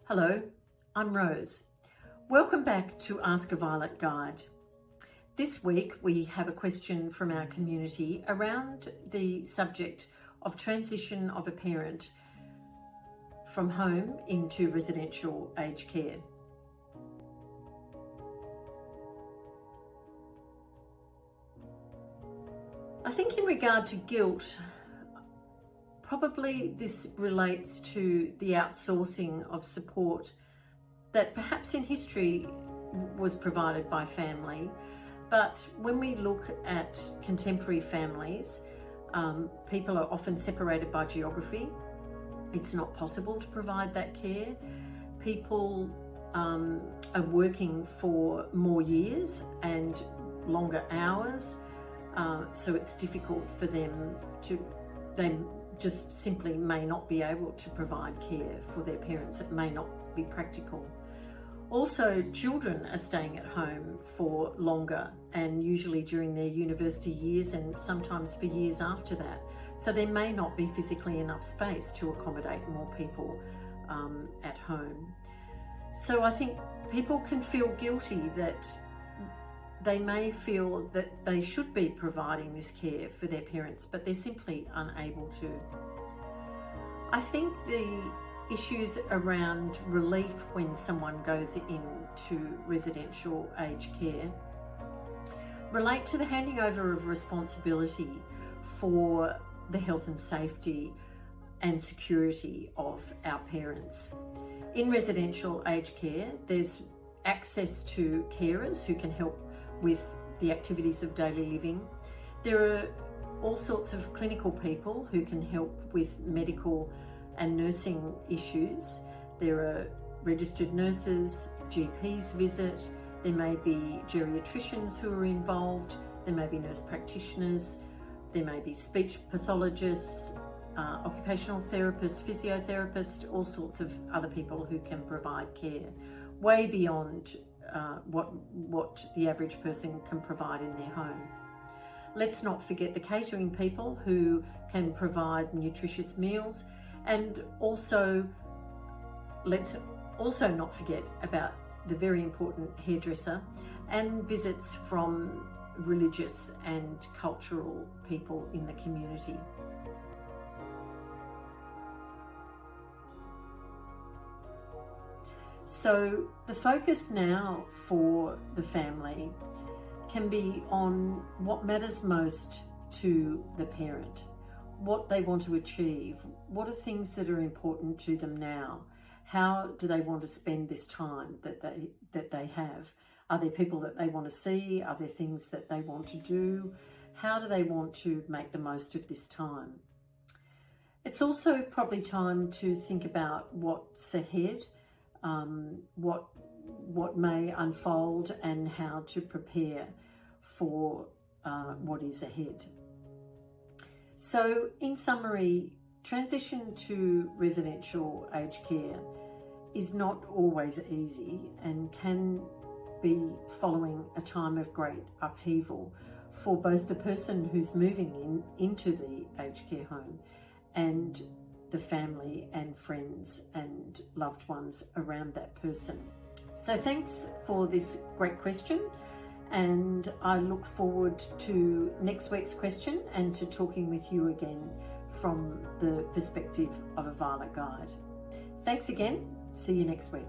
Hello, I'm Rose. Welcome back to Ask a Violet Guide. This week we have a question from our community around the subject of transition of a parent from home into residential aged care. I think in regard to guilt, probably this relates to the outsourcing of support that perhaps in history was provided by family. But when we look at contemporary families, people are often separated by geography. It's not possible to provide that care. People are working for more years and longer hours, so it's difficult for them they just simply may not be able to provide care for their parents. It may not be practical. Also, children are staying at home for longer and usually during their university years and sometimes for years after that. So there may not be physically enough space to accommodate more people at home. So I think people can feel guilty that they may feel that they should be providing this care for their parents, but they're simply unable to. I think the issues around relief when someone goes into residential aged care relate to the handing over of responsibility for the health and safety and security of our parents. In residential aged care, there's access to carers who can help with the activities of daily living. There are all sorts of clinical people who can help with medical and nursing issues. There are registered nurses, GPs visit, there may be geriatricians who are involved, there may be nurse practitioners, there may be speech pathologists, occupational therapists, physiotherapists, all sorts of other people who can provide care, way beyond what the average person can provide in their home. Let's not forget the catering people who can provide nutritious meals, and also let's also not forget about the very important hairdresser and visits from religious and cultural people in the community. So the focus now for the family can be on what matters most to the parent, what they want to achieve, what are things that are important to them now, how do they want to spend this time that they have, are there people that they want to see, are there things that they want to do, how do they want to make the most of this time. It's also probably time to think about what's ahead, what may unfold and how to prepare for what is ahead. So in summary, transition to residential aged care is not always easy and can be following a time of great upheaval for both the person who's moving into the aged care home and the family and friends and loved ones around that person. So thanks for this great question, and I look forward to next week's question and to talking with you again from the perspective of a Violet Guide. Thanks again. See you next week.